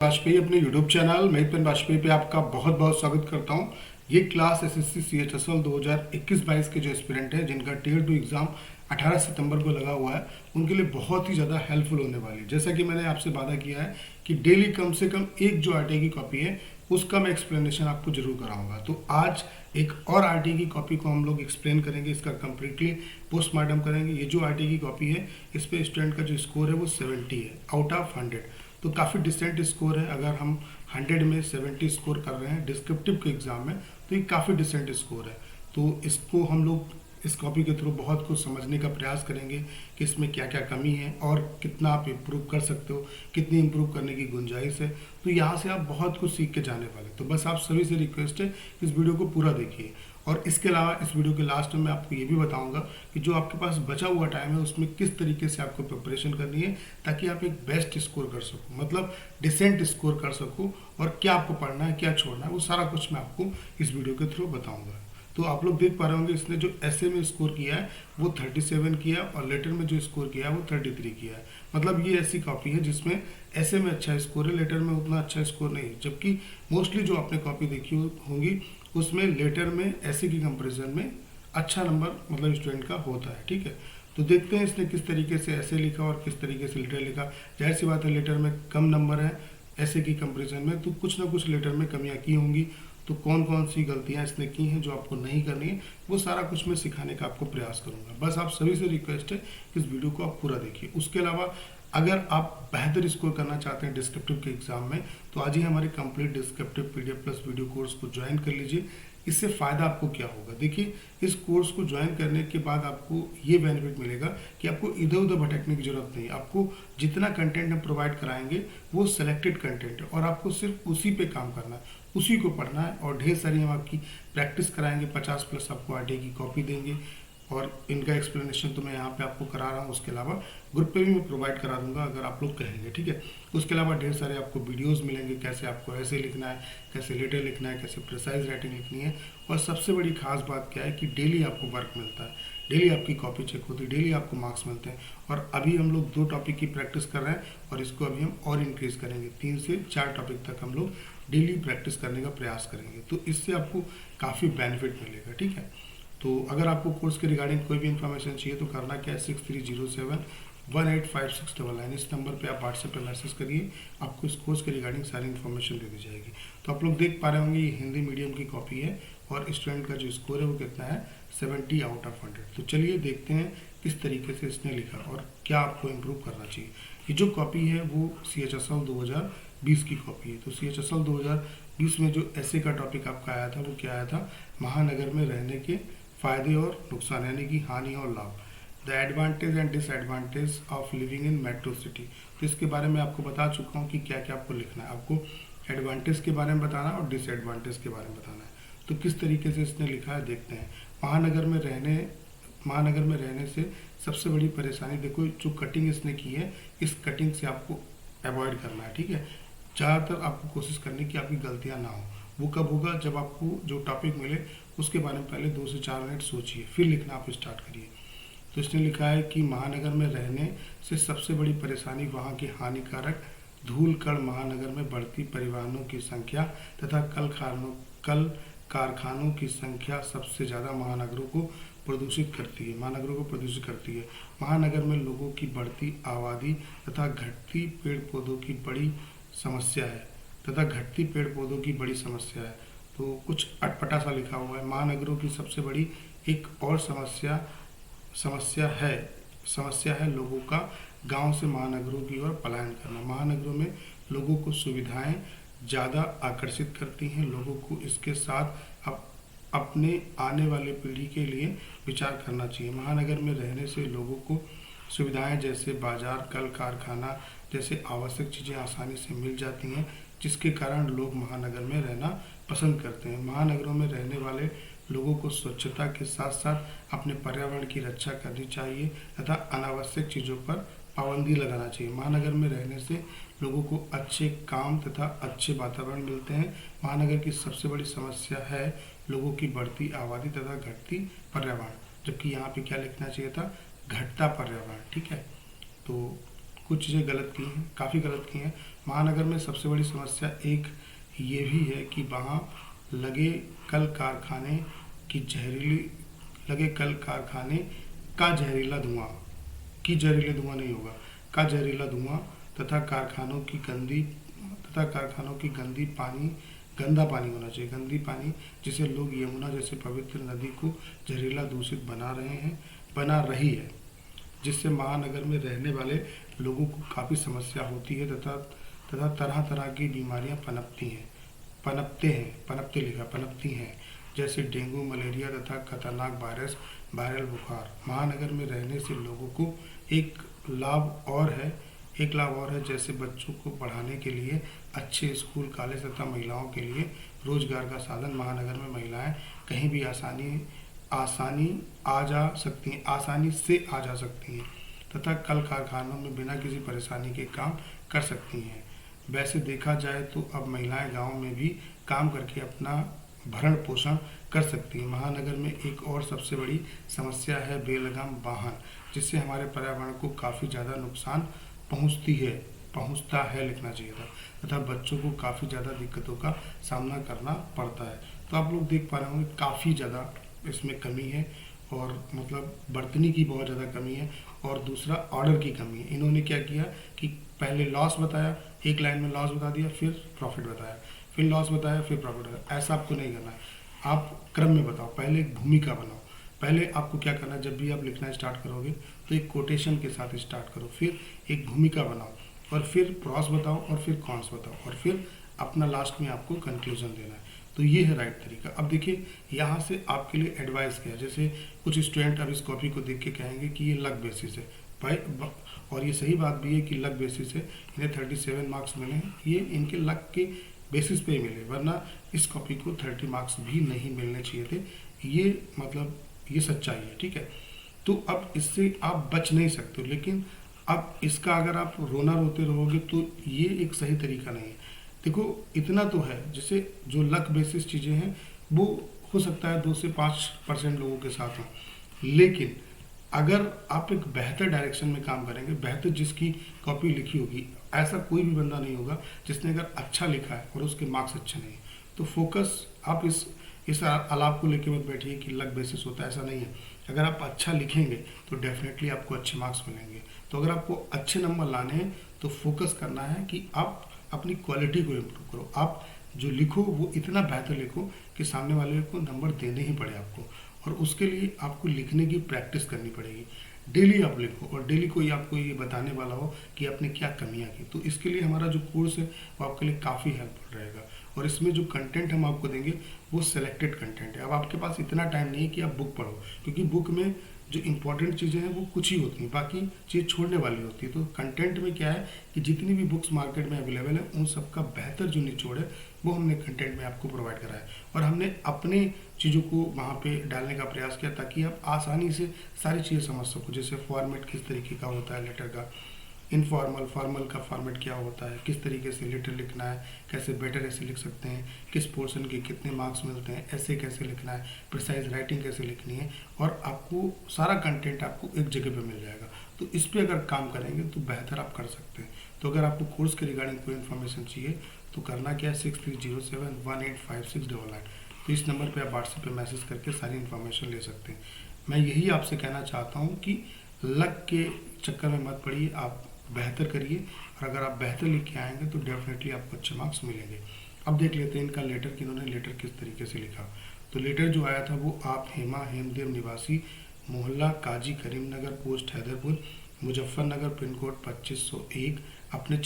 वाजपेयी अपने YouTube channel महितन Vajpayee पे आपका बहुत बहुत स्वागत करता हूँ। ये क्लास एसएससी CHSL 2021-22 के जो एस्पिरेंट हैं जिनका टियर 2 एग्ज़ाम 18 सितंबर को लगा हुआ है, उनके लिए बहुत ही ज़्यादा हेल्पफुल होने वाली है। जैसा कि मैंने आपसे वादा किया है कि डेली कम से कम एक जो RTA की कॉपी है उसका मैं एक्सप्लेनेशन आपको जरूर कराऊंगा। तो आज एक और RTA की कॉपी को हम लोग एक्सप्लेन करेंगे, इसका कम्प्लीटली पोस्टमार्टम करेंगे। ये जो RTA की कॉपी है इस पर स्टूडेंट का जो स्कोर है वो 70 है आउट ऑफ 100, तो काफ़ी डिसेंट स्कोर है। अगर हम 100 में 70 स्कोर कर रहे हैं डिस्क्रिप्टिव के एग्ज़ाम में तो ये काफ़ी डिसेंट स्कोर है। तो इसको हम लोग इस कॉपी के थ्रू बहुत कुछ समझने का प्रयास करेंगे कि इसमें क्या क्या कमी है और कितना आप इम्प्रूव कर सकते हो, कितनी इम्प्रूव करने की गुंजाइश है। तो यहाँ से आप बहुत कुछ सीख के जाने वाले। तो बस आप सभी से रिक्वेस्ट है इस वीडियो को पूरा देखिए। और इसके अलावा इस वीडियो के लास्ट में मैं आपको ये भी बताऊंगा कि जो आपके पास बचा हुआ टाइम है उसमें किस तरीके से आपको प्रिपरेशन करनी है ताकि आप एक बेस्ट स्कोर कर सको, मतलब डिसेंट स्कोर कर सको। और क्या आपको पढ़ना है, क्या छोड़ना है, वो सारा कुछ मैं आपको इस वीडियो के थ्रू बताऊंगा। तो आप लोग देख पा रहे होंगे इसने जो ऐसे में स्कोर किया है वो 37 किया और लेटर में जो स्कोर किया है वो 33 किया है। मतलब ये ऐसी कॉपी है जिसमें ऐसे में अच्छा स्कोर है, लेटर में उतना अच्छा स्कोर नहीं। जबकि मोस्टली जो आपने कॉपी देखी होंगी उसमें लेटर में ऐसे की कंपैरिजन में अच्छा नंबर मतलब स्टूडेंट का होता है। ठीक है, तो देखते हैं इसने किस तरीके से ऐसे लिखा और किस तरीके से लेटर लिखा। जाहिर सी बात है लेटर में कम नंबर है ऐसे की कंपैरिजन में, तो कुछ ना कुछ लेटर में कमियां की होंगी। तो कौन कौन सी गलतियां इसने की हैं जो आपको नहीं करनी है वो सारा कुछ मैं सिखाने का आपको प्रयास करूंगा। बस आप सभी से रिक्वेस्ट है इस वीडियो को आप पूरा देखिए। उसके अलावा अगर आप बेहतर स्कोर करना चाहते हैं डिस्क्रिप्टिव के एग्जाम में तो आज ही हमारे complete descriptive PDF plus video course को ज्वाइन कर लीजिए। इससे फ़ायदा आपको क्या होगा, देखिए इस कोर्स को ज्वाइन करने के बाद आपको ये बेनिफिट मिलेगा कि आपको इधर उधर भटकने की जरूरत नहीं। आपको जितना कंटेंट हम प्रोवाइड कराएंगे वो सिलेक्टेड कंटेंट है और आपको सिर्फ उसी पे काम करना है, उसी को पढ़ना है। और ढेर सारी हम आपकी प्रैक्टिस कराएंगे, 50+ आपको RTA की कॉपी देंगे और इनका एक्सप्लेनेशन तो मैं यहाँ पे आपको करा रहा हूँ। उसके अलावा ग्रुप पे भी मैं प्रोवाइड करा दूंगा अगर आप लोग कहेंगे। ठीक है, उसके अलावा ढेर सारे आपको वीडियोस मिलेंगे, कैसे आपको ऐसे लिखना है, कैसे लेटर लिखना है, कैसे प्रिसाइज राइटिंग लिखनी है। और सबसे बड़ी खास बात क्या है कि डेली आपको वर्क मिलता है, डेली आपकी कॉपी चेक होती है, डेली आपको मार्क्स मिलते हैं। और अभी हम लोग 2 टॉपिक की प्रैक्टिस कर रहे हैं और इसको अभी हम और इंक्रीज करेंगे, 3 से 4 टॉपिक तक हम लोग डेली प्रैक्टिस करने का प्रयास करेंगे। तो इससे आपको काफ़ी बेनिफिट मिलेगा। ठीक है, तो अगर आपको कोर्स के रिगार्डिंग कोई भी इन्फॉर्मेशन चाहिए तो करना क्या है, 6307185699 इस नंबर पे आप व्हाट्सएप पे मैसेज करिए, आपको इस कोर्स के रिगार्डिंग सारी इन्फॉर्मेशन दे दी जाएगी। तो आप लोग देख पा रहे होंगे ये हिंदी मीडियम की कॉपी है और स्टूडेंट का जो स्कोर है वो कितना है, 70 आउट ऑफ 100। तो चलिए देखते हैं किस तरीके से इसने लिखा और क्या आपको इम्प्रूव करना चाहिए। ये जो कॉपी है वो CHSL 2020 की कॉपी है। तो CHSL 2020 में जो ऐसे का टॉपिक आपका आया था वो क्या आया था, महानगर में रहने के फायदे और नुकसान, यानी कि हानि और लाभ, the advantage and disadvantage of living in metro city. तो इसके बारे में आपको बता चुका हूँ कि क्या क्या आपको लिखना है। आपको एडवांटेज के बारे में बताना और डिसएडवांटेज के बारे में बताना है। तो किस तरीके से इसने लिखा है देखते हैं। महानगर में रहने से सबसे बड़ी परेशानी, देखो जो कटिंग इसने की है इस कटिंग से आपको अवॉइड करना है। ठीक है, ज़्यादातर आपको कोशिश करनी कि आपकी गलतियाँ ना हो। वो कब होगा, जब आपको जो टॉपिक मिले उसके बारे में पहले 2 से 4 मिनट सोचिए फिर लिखना आप स्टार्ट करिए। तो इसने लिखा है कि महानगर में रहने से सबसे बड़ी परेशानी वहाँ की हानिकारक धूल कण, महानगर में बढ़ती परिवहनों की संख्या तथा कल कारखानों की संख्या सबसे ज़्यादा महानगरों को प्रदूषित करती है। महानगर में लोगों की बढ़ती आबादी तथा घटती पेड़ पौधों की बड़ी समस्या है। तो कुछ अटपटा सा लिखा हुआ है। महानगरों की सबसे बड़ी एक और समस्या है लोगों का गांव से महानगरों की ओर पलायन करना। महानगरों में लोगों को सुविधाएं ज़्यादा आकर्षित करती हैं। लोगों को इसके साथ अपने आने वाले पीढ़ी के लिए विचार करना चाहिए। महानगर में रहने से लोगों को सुविधाएं जैसे बाजार, कल कारखाना जैसे आवश्यक चीज़ें आसानी से मिल जाती हैं, जिसके कारण लोग महानगर में रहना पसंद करते हैं। महानगरों में रहने वाले लोगों को स्वच्छता के साथ साथ अपने पर्यावरण की रक्षा करनी चाहिए तथा अनावश्यक चीज़ों पर पाबंदी लगाना चाहिए। महानगर में रहने से लोगों को अच्छे काम तथा अच्छे वातावरण मिलते हैं। महानगर की सबसे बड़ी समस्या है लोगों की बढ़ती आबादी तथा घटती पर्यावरण, जबकि यहाँ पे क्या लिखना चाहिए था, घटता पर्यावरण। ठीक है, तो कुछ चीज़ें गलत की हैं, काफ़ी गलत की हैं। महानगर में सबसे बड़ी समस्या एक ये भी है कि वहाँ लगे कल कारखाने की जहरीली लगे कल कारखाने का जहरीला धुआं की जहरीले धुआं नहीं होगा, का जहरीला धुआं तथा कारखानों की गंदा पानी होना चाहिए, गंदी पानी जिसे लोग यमुना जैसे पवित्र नदी को जहरीला दूषित बना रही है, जिससे महानगर में रहने वाले लोगों को काफ़ी समस्या होती है तथा तरह तरह की बीमारियां पनपती हैं, जैसे डेंगू, मलेरिया तथा खतरनाक वायरल बुखार। महानगर में रहने से लोगों को एक लाभ और है, जैसे बच्चों को पढ़ाने के लिए अच्छे स्कूल, कॉलेज तथा महिलाओं के लिए रोजगार का साधन। महानगर में महिलाएं कहीं भी आसानी से आ जा सकती हैं तथा कल कारखानों में बिना किसी परेशानी के काम कर सकती हैं। वैसे देखा जाए तो अब महिलाएं गांव में भी काम करके अपना भरण पोषण कर सकती हैं। महानगर में एक और सबसे बड़ी समस्या है बेलगाम वाहन, जिससे हमारे पर्यावरण को काफ़ी ज़्यादा नुकसान पहुंचता है लिखना चाहिए था, तथा बच्चों को काफ़ी ज़्यादा दिक्कतों का सामना करना पड़ता है। तो आप लोग देख पा रहे होंगे काफ़ी ज़्यादा इसमें कमी है, और मतलब बर्तनी की बहुत ज़्यादा कमी है, और दूसरा ऑर्डर की कमी है। इन्होंने क्या किया कि पहले लॉस बताया, एक लाइन में लॉस बता दिया, फिर प्रॉफिट बताया, फिर लॉस बताया, फिर प्रॉफिट बताया। ऐसा आपको नहीं करना है, आप क्रम में बताओ। पहले एक भूमिका बनाओ, पहले आपको क्या करना है, जब भी आप लिखना स्टार्ट करोगे तो एक कोटेशन के साथ स्टार्ट करो, फिर एक भूमिका बनाओ, और फिर प्रॉस बताओ, और फिर कॉन्स बताओ, और फिर अपना लास्ट में आपको कंक्लूजन देना है। तो ये है राइट तरीका। अब देखिए यहाँ से आपके लिए एडवाइस क्या है, जैसे कुछ स्टूडेंट अब इस कॉपी को देख के कहेंगे कि ये लक बेसिस है भाई, और ये सही बात भी है कि लक बेसिस है, इन्हें 37 मार्क्स मिले हैं, ये इनके लक के बेसिस पे ही मिले, वरना इस कॉपी को 30 मार्क्स भी नहीं मिलने चाहिए थे। ये मतलब ये सच्चाई है, ठीक है। तो अब इससे आप बच नहीं सकते, लेकिन अब इसका अगर आप रोते रहोगे तो ये एक सही तरीका नहीं है। देखो इतना तो है, जैसे जो लक बेसिस चीज़ें हैं वो हो सकता है 2 से 5% लोगों के साथ हो, लेकिन अगर आप एक बेहतर डायरेक्शन में काम करेंगे, बेहतर जिसकी कॉपी लिखी होगी, ऐसा कोई भी बंदा नहीं होगा जिसने अगर अच्छा लिखा है और उसके मार्क्स अच्छे नहीं, तो फोकस आप इस आलाप को लेके मत बैठिए कि लक बेसिस होता है, ऐसा नहीं है। अगर आप अच्छा लिखेंगे तो डेफिनेटली आपको अच्छे मार्क्स मिलेंगे। तो अगर आपको अच्छे नंबर लाने हैं तो फोकस करना है कि आप अपनी क्वालिटी को इम्प्रूव करो, आप जो लिखो वो इतना बेहतर लिखो कि सामने वाले को नंबर देने ही पड़े आपको, और उसके लिए आपको लिखने की प्रैक्टिस करनी पड़ेगी। डेली आप लिखो, और डेली कोई आपको ये बताने वाला हो कि आपने क्या कमियां की। तो इसके लिए हमारा जो कोर्स है वो आपके लिए काफ़ी हेल्पफुल रहेगा, और इसमें जो कंटेंट हम आपको देंगे वो सिलेक्टेड कंटेंट है। अब आपके पास इतना टाइम नहीं है कि आप बुक पढ़ो, क्योंकि बुक में जो इंपॉर्टेंट चीज़ें हैं वो कुछ ही होती हैं, बाकी चीज़ छोड़ने वाली होती है। तो कंटेंट में क्या है कि जितनी भी बुक्स मार्केट में अवेलेबल है उन सब का बेहतर जो निचोड़ है वो हमने कंटेंट में आपको प्रोवाइड करा है, और हमने अपने चीज़ों को वहाँ पे डालने का प्रयास किया ताकि आप आसानी से सारी चीज़ें समझ सको। जैसे फॉर्मेट किस तरीके का होता है लेटर का, इनफॉर्मल, फॉर्मल का फॉर्मेट क्या होता है, किस तरीके से लेटर लिखना है, कैसे बेटर ऐसे लिख सकते हैं, किस पोर्शन के कितने मार्क्स मिलते हैं, ऐसे कैसे लिखना है, प्रिसाइज राइटिंग कैसे लिखनी है, और आपको सारा कंटेंट आपको एक जगह पे मिल जाएगा। तो इस पर अगर काम करेंगे तो बेहतर आप कर सकते हैं। तो अगर आपको कोर्स के रिगार्डिंग कोई इन्फॉर्मेशन चाहिए तो करना क्या है, 6307185699, तो इस नंबर पर आप व्हाट्सएप पर मैसेज करके सारी इन्फॉर्मेशन ले सकते हैं। मैं यही आपसे कहना चाहता हूँ कि लक के चक्कर में मत पड़िए, आप बेहतर करिए, और अगर आप बेहतर लिख के आएंगे तो डेफिनेटली आपको अच्छे मार्क्स मिलेंगे। अब देख लेते हैं इनका लेटर कि इन्होंने लेटर किस तरीके से लिखा। तो लेटर जो आया था वो आप हेमदेव निवासी, मोहल्ला Kazi Karimnagar, post Haiderpur, Muzaffarnagar, pin code 2501, अपने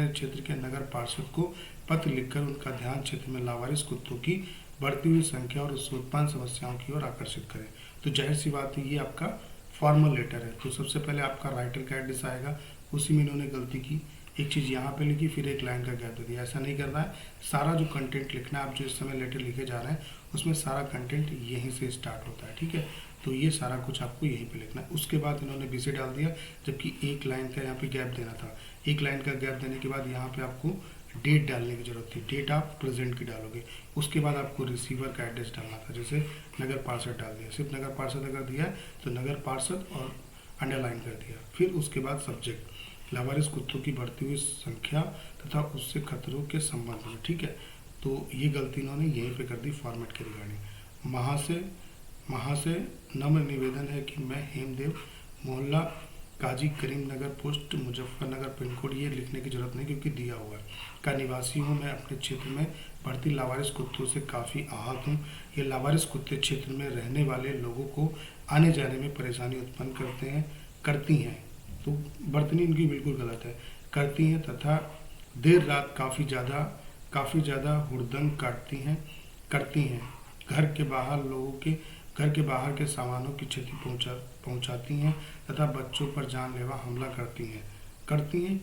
क्षेत्र के नगर पार्षद को पत्र लिखकर उनका ध्यान क्षेत्र में लावारिस कुत्तों की बढ़ती हुई संख्या और उससे उत्पन्न समस्याओं की ओर आकर्षित करें। तो जाहिर सी बात है ये आपका फॉर्मल लेटर है। तो सबसे पहले आपका राइटर का एड्रेस आएगा, उसी में इन्होंने गलती की, एक चीज़ यहाँ पे लिखी, फिर एक लाइन का गैप दे दिया। ऐसा नहीं करना है, सारा जो कंटेंट लिखना है, आप जो इस समय लेटर लिखे जा रहे हैं उसमें सारा कंटेंट यहीं से स्टार्ट होता है, ठीक है। तो ये सारा कुछ आपको यहीं पे लिखना है। उसके बाद इन्होंने विषय डाल दिया, जबकि एक लाइन का यहाँ पे गैप देना था। एक लाइन का गैप देने के बाद यहाँ पे आपको डेट डालने की जरूरत थी, डेट आप प्रेजेंट की डालोगे। उसके बाद आपको रिसीवर का एड्रेस डालना था, जैसे नगर पार्षद डाल दिया, सिर्फ नगर पार्षद अगर दिया तो नगर पार्षद और अंडरलाइन कर दिया। फिर उसके बाद सब्जेक्ट, लावारिस कुत्तों की बढ़ती हुई संख्या तथा उससे खतरों के संबंध में। ठीक है, तो ये गलती इन्होंने यहीं पे कर दी फॉर्मेट के रिगार्डिंग। महाशय नम्र निवेदन है कि मैं हेमदेव, मोहल्ला काजी करीम नगर, पोस्ट मुजफ्फरनगर, पिन कोड ये लिखने की जरूरत नहीं क्योंकि दिया हुआ है, का निवासी हूँ। मैं अपने क्षेत्र में बढ़ती लावारिस कुत्तों से काफ़ी आहत हूँ। ये लावारिस कुत्ते क्षेत्र में रहने वाले लोगों को आने जाने में परेशानी उत्पन्न करती हैं। तो बर्तनी इनकी बिल्कुल गलत है, करती हैं तथा देर रात काफ़ी ज़्यादा हुड़दंग करती हैं। घर के बाहर के सामानों की क्षति पहुंचाती हैं तथा बच्चों पर जानलेवा हमला करती हैं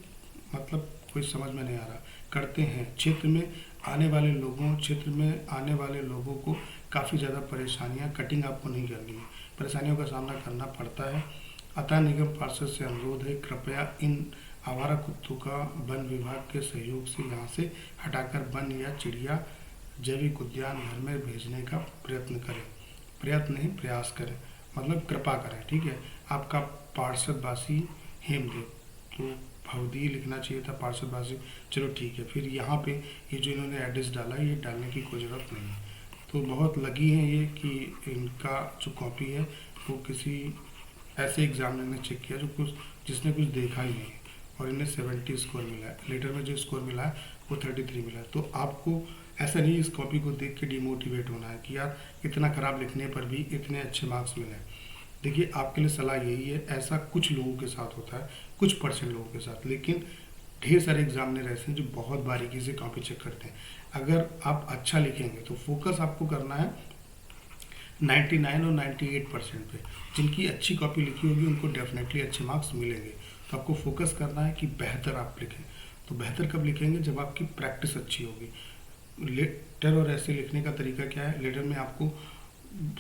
मतलब कोई समझ में नहीं आ रहा। करते हैं क्षेत्र में आने वाले लोगों को काफ़ी ज़्यादा कटिंग आपको नहीं करनी है, परेशानियों का सामना करना पड़ता है। अतः निगम पार्षद से अनुरोध है, कृपया इन आवारा कुत्तों का वन विभाग के सहयोग से यहाँ से हटाकर वन या चिड़िया जैविक उद्यान घर में भेजने का प्रयास करें, मतलब कृपा करें। ठीक है, आपका पार्षदवासी हेमदेव। तो भवदी लिखना चाहिए था पार्षदवासी, चलो ठीक है। फिर यहाँ पे ये जो इन्होंने एड्रेस डाला, ये डालने की कोई ज़रूरत नहीं है। तो बहुत लगी है ये कि इनका जो कॉपी है वो किसी ऐसे एग्जामिनर ने चेक किया जिसने कुछ देखा ही नहीं, और इन्हें 70 स्कोर मिला है। लेटर में जो स्कोर मिला है वो 33 मिला है। तो आपको ऐसा नहीं इस कॉपी को देख के डिमोटिवेट होना है कि यार इतना ख़राब लिखने पर भी इतने अच्छे मार्क्स मिले। देखिए, आपके लिए सलाह यही है, ऐसा कुछ लोगों के साथ होता है, कुछ परसेंट लोगों के साथ, लेकिन ढेर सारे एग्जामिनर ऐसे हैं जो बहुत बारीकी से कॉपी चेक करते हैं। अगर आप अच्छा लिखेंगे तो फोकस आपको करना है 99 और 98% पे। जिनकी अच्छी कॉपी लिखी होगी उनको डेफिनेटली अच्छे मार्क्स मिलेंगे। तो आपको फोकस करना है कि बेहतर आप लिखें। तो बेहतर कब लिखेंगे? जब आपकी प्रैक्टिस अच्छी होगी। लेटर और ऐसे लिखने का तरीका क्या है? लेटर में आपको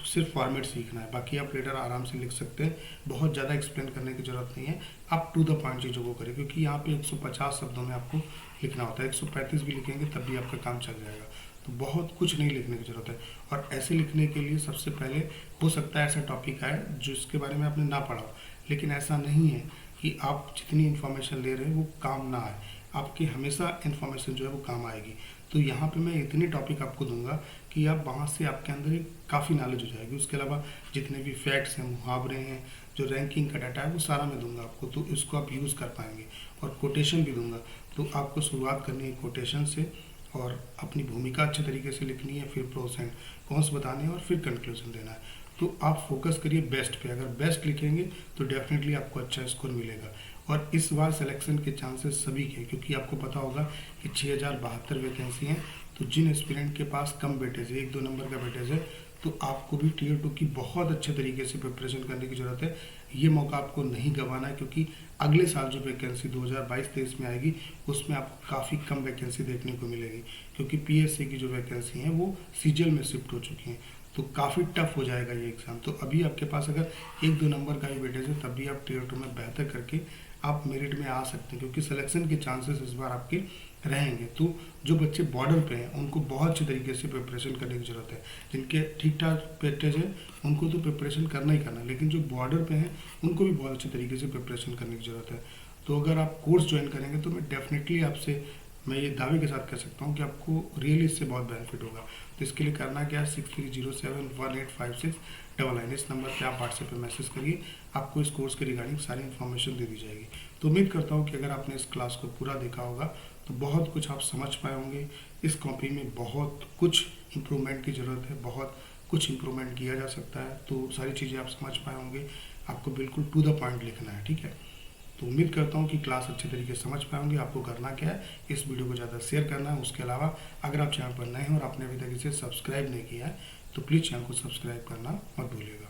सिर्फ फॉर्मेट सीखना है, बाकी आप लेटर आराम से लिख सकते हैं। बहुत ज़्यादा एक्सप्लेन करने की ज़रूरत नहीं है, आप टू द पॉइंट चीज़ों को करें, क्योंकि यहाँ पे 150 शब्दों में आपको लिखना होता है। 135 भी लिखेंगे तब भी आपका काम चल जाएगा। तो बहुत कुछ नहीं लिखने की ज़रूरत है। और ऐसे लिखने के लिए सबसे पहले हो सकता है ऐसा टॉपिक आए जिसके बारे में आपने ना पढ़ा हो, लेकिन ऐसा नहीं है कि आप जितनी इन्फॉर्मेशन ले रहे हैं वो काम ना आए। आपकी हमेशा इन्फॉर्मेशन जो है वो काम आएगी। तो यहाँ पे मैं इतनी टॉपिक आपको दूंगा कि आप वहाँ से आपके अंदर एक काफ़ी नॉलेज हो जाएगी। उसके अलावा जितने भी फैक्ट्स हैं, मुहावरे हैं, जो रैंकिंग का डाटा है, वो सारा मैं दूंगा आपको, तो इसको आप यूज़ कर पाएंगे। और कोटेशन भी दूंगा। तो आपको शुरुआत करनी है कोटेशन से, और अपनी भूमिका अच्छे तरीके से लिखनी है, फिर प्रोस एंड कॉन्स बताने हैं, और फिर कंक्लूजन देना है। तो आप फोकस करिए बेस्ट पे। अगर बेस्ट लिखेंगे तो डेफिनेटली आपको अच्छा स्कोर मिलेगा। और इस बार सिलेक्शन के चांसेस सभी के, क्योंकि आपको पता होगा कि 6072 वैकेंसी हैं। तो जिन एस्पिरेंट के पास कम वेटेज है, 1-2 नंबर का वेटेज है, तो आपको भी टियर 2 की बहुत अच्छे तरीके से प्रिपरेशन करने की ज़रूरत है। ये मौका आपको नहीं गंवाना है, क्योंकि अगले साल जो वैकेंसी 2022-23 में आएगी उसमें आपको काफ़ी कम वैकेंसी देखने को मिलेगी, क्योंकि पीएससी की जो वैकेंसी हैं वो सीजीएल में शिफ्ट हो चुकी हैं। तो काफ़ी टफ हो जाएगा ये एग्ज़ाम। तो अभी आपके पास अगर 1-2 नंबर का ही वेटेज है, तब भी आप टियर 2 में बेहतर करके आप मेरिट में आ सकते हैं, क्योंकि सिलेक्शन के चांसेस इस बार आपके रहेंगे। तो जो बच्चे बॉर्डर पे हैं उनको बहुत अच्छे तरीके से प्रिपरेशन करने की ज़रूरत है। जिनके ठीक ठाक वेटेज है उनको तो प्रिपरेशन करना ही करना है, लेकिन जो बॉर्डर पे हैं उनको भी बहुत अच्छे तरीके से प्रिपरेशन करने की ज़रूरत है। तो अगर आप कोर्स ज्वाइन करेंगे तो मैं डेफिनेटली आपसे मैं ये दावे के साथ कह सकता हूँ कि आपको रियली इससे बहुत बेनिफिट होगा। तो इसके लिए करना क्या है, 6307185699 इस नंबर पे आप व्हाट्सएप पे मैसेज करिए, आपको इस कोर्स के रिगार्डिंग सारी इन्फॉर्मेशन दे दी जाएगी। तो उम्मीद करता हूँ कि अगर आपने इस क्लास को पूरा देखा होगा तो बहुत कुछ आप समझ पाए होंगे। इस कॉपी में बहुत कुछ इम्प्रूवमेंट की ज़रूरत है, बहुत कुछ इम्प्रूवमेंट किया जा सकता है। तो सारी चीज़ें आप समझ पाए होंगे। आपको बिल्कुल टू द पॉइंट लिखना है, ठीक है। तो उम्मीद करता हूँ कि क्लास अच्छे तरीके से समझ पाए होंगे। आपको करना क्या है, इस वीडियो को ज़्यादा शेयर करना है। उसके अलावा अगर आप चैनल पर नए हैं और आपने अभी तक इसे सब्सक्राइब नहीं किया है तो प्लीज़ चैनल को सब्सक्राइब करना मत भूलिएगा।